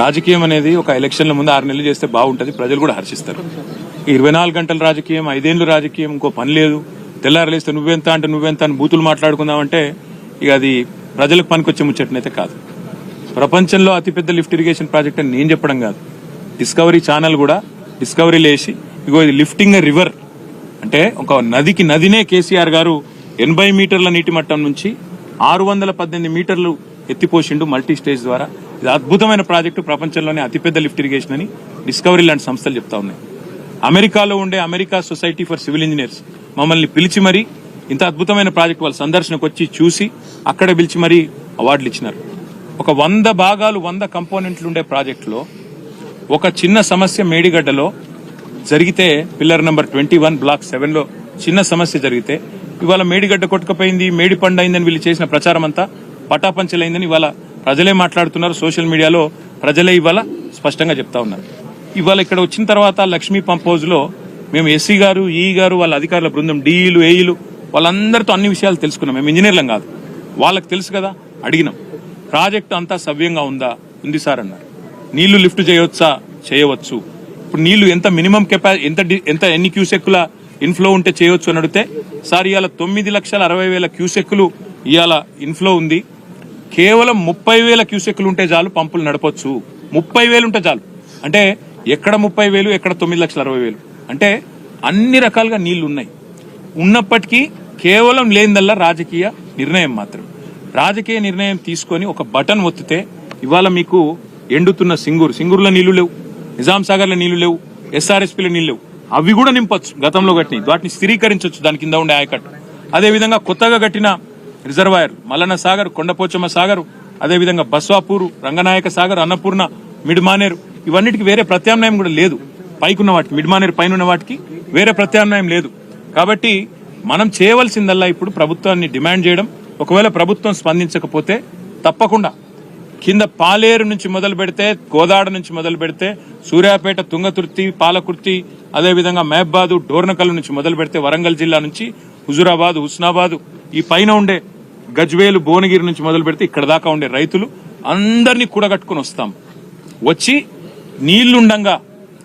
రాజకీయం అనేది ఒక ఎలక్షన్ల ముందు 6 నెలలు చేస్తే బాగుంటుంది, ప్రజలు కూడా హర్షిస్తారు. 24 గంటల రాజకీయం, 5 ఏళ్ళు రాజకీయం, ఇంకో పని లేదు, తెల్లారలేస్తే నువ్వెంత అంటే నువ్వెంత అని బూతులు మాట్లాడుకుందామంటే ఇక అది ప్రజలకు పనికొచ్చే ముచ్చటనైతే కాదు. ప్రపంచంలో అతిపెద్ద లిఫ్ట్ ఇరిగేషన్ ప్రాజెక్ట్ అని నేను చెప్పడం కాదు, డిస్కవరీ ఛానల్ కూడా డిస్కవరీలు వేసి ఇగో ఇది లిఫ్టింగ్ ఎ రివర్ అంటే ఒక నదినే కేసీఆర్ గారు 80 మీటర్ల నీటి మట్టం నుంచి 618 మీటర్లు ఎత్తిపోసిండు మల్టీ స్టేజ్ ద్వారా. ఇది అద్భుతమైన ప్రాజెక్టు, ప్రపంచంలోనే అతిపెద్ద లిఫ్ట్ ఇరిగేషన్ అని డిస్కవరీ లాంటి సంస్థలు చెప్తా ఉన్నాయి. అమెరికాలో ఉండే America society for civil engineers మమ్మల్ని పిలిచి మరీ ఇంత అద్భుతమైన ప్రాజెక్టు వాళ్ళ సందర్శనకు వచ్చి చూసి అక్కడ పిలిచి మరీ అవార్డులు ఇచ్చినారు. ఒక 100 భాగాలు 100 కంపోనెంట్లు ఉండే ప్రాజెక్టులో ఒక చిన్న సమస్య మేడిగడ్డలో జరిగితే, పిల్లర్ నెంబర్ 21 బ్లాక్ 7లో చిన్న సమస్య జరిగితే ఇవాళ మేడిగడ్డ కొట్టుకపోయింది, మేడి పండు అయిందని వీళ్ళు చేసిన ప్రచారం అంతా పటాపంచలైందని ఇవాళ ప్రజలే మాట్లాడుతున్నారు. సోషల్ మీడియాలో ప్రజలే ఇవాళ స్పష్టంగా చెప్తా ఉన్నారు. ఇవాళ ఇక్కడ వచ్చిన తర్వాత లక్ష్మీ పంప్ హౌస్ లో మేము ఎస్సీ గారు, ఈ గారు, వాళ్ళ అధికారుల బృందం, డిఈలు, ఏఈలు వాళ్ళందరితో అన్ని విషయాలు తెలుసుకున్నాం. మేము ఇంజనీర్లం కాదు, వాళ్ళకి తెలుసు కదా. అడిగినాం, ప్రాజెక్టు అంతా సవ్యంగా ఉందా? ఉంది సార్ అన్నారు. నీళ్లు లిఫ్ట్ చేయవచ్చా? చేయవచ్చు. ఇప్పుడు నీళ్లు ఎంత మినిమం ఎంత ఎన్ని క్యూసెక్కుల ఇన్ఫ్లో ఉంటే చేయవచ్చు అని అడిగితే, సార్ ఇవాళ 9,60,000 క్యూసెక్కులు ఇవాళ ఇన్ఫ్లో ఉంది, కేవలం 30,000 క్యూసెక్కులు ఉంటే చాలు పంపులు నడపొచ్చు. 30,000 ఉంటే చాలు అంటే ఎక్కడ 30,000 ఎక్కడ 9,60,000 అంటే అన్ని రకాలుగా నీళ్లు ఉన్నాయి. ఉన్నప్పటికీ కేవలం లేనిదల్లా రాజకీయ నిర్ణయం మాత్రం. రాజకీయ నిర్ణయం తీసుకొని ఒక బటన్ ఒత్తితే ఇవాళ మీకు ఎండుతున్న సింగూరులో నీళ్లు లేవు, నిజాం సాగర్లో నీళ్లు లేవు, ఎస్ఆర్ఎస్పీలో నీళ్లు లేవు. అవి కూడా నింపొచ్చు, గతంలో కట్టిన వాటిని స్థిరీకరించవచ్చు దాని కింద ఉండే ఆయకట్టు. అదేవిధంగా కొత్తగా కట్టిన రిజర్వాయర్ మల్లన్న సాగర్, కొండపోచమ్మ సాగర్, అదేవిధంగా బస్వాపూరు, రంగనాయక సాగర్, అన్నపూర్ణ, మిడ్మానేరు, ఇవన్నిటికి వేరే ప్రత్యామ్నాయం కూడా లేదు. పైకున్న వాటికి, మిడ్మానేరు పైన ఉన్న వాటికి వేరే ప్రత్యామ్నాయం లేదు. కాబట్టి మనం చేయవలసిందల్లా ఇప్పుడు ప్రభుత్వాన్ని డిమాండ్ చేయడం. ఒకవేళ ప్రభుత్వం స్పందించకపోతే తప్పకుండా కింద పాలేరు నుంచి మొదలు పెడితే, గోదాడ నుంచి మొదలు పెడితే, సూర్యాపేట, తుంగతుర్తి, పాలకుర్తి, అదేవిధంగా మహబాదు, డోర్నకల్ నుంచి మొదలు పెడితే, వరంగల్ జిల్లా నుంచి హుజురాబాద్, హుస్నాబాద్, ఈ పైన ఉండే గజ్వేలు, భువనగిరి నుంచి మొదలు పెడితే ఇక్కడ దాకా ఉండే రైతులు అందరినీ కూడగట్టుకుని వస్తాం. వచ్చి నీళ్లుండంగా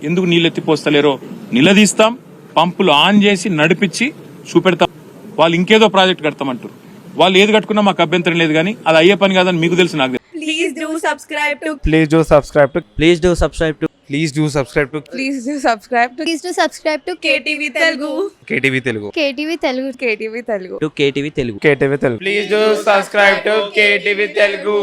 ఎందుకు నీళ్ళు ఎత్తిపోస్తలేరో నిలదీస్తాం. పంపులు ఆన్ చేసి నడిపించి చూపెడతాం. వాళ్ళు ఇంకేదో ప్రాజెక్ట్ కడతామంటారు. వాళ్ళు ఏది కట్టుకున్నా మాకు అభ్యంతరం లేదు, కానీ అది అయ్యే పని కాదని మీకు తెలుసు, నాకు తెలుసు. Please do subscribe to. Please do subscribe to. Please do subscribe to. Please do subscribe to. Please do subscribe to. Please do subscribe to KTV Telugu. KTV Telugu. KTV Telugu. KTV Telugu. To KTV Telugu. KTV Telugu. Please do subscribe to KTV Telugu.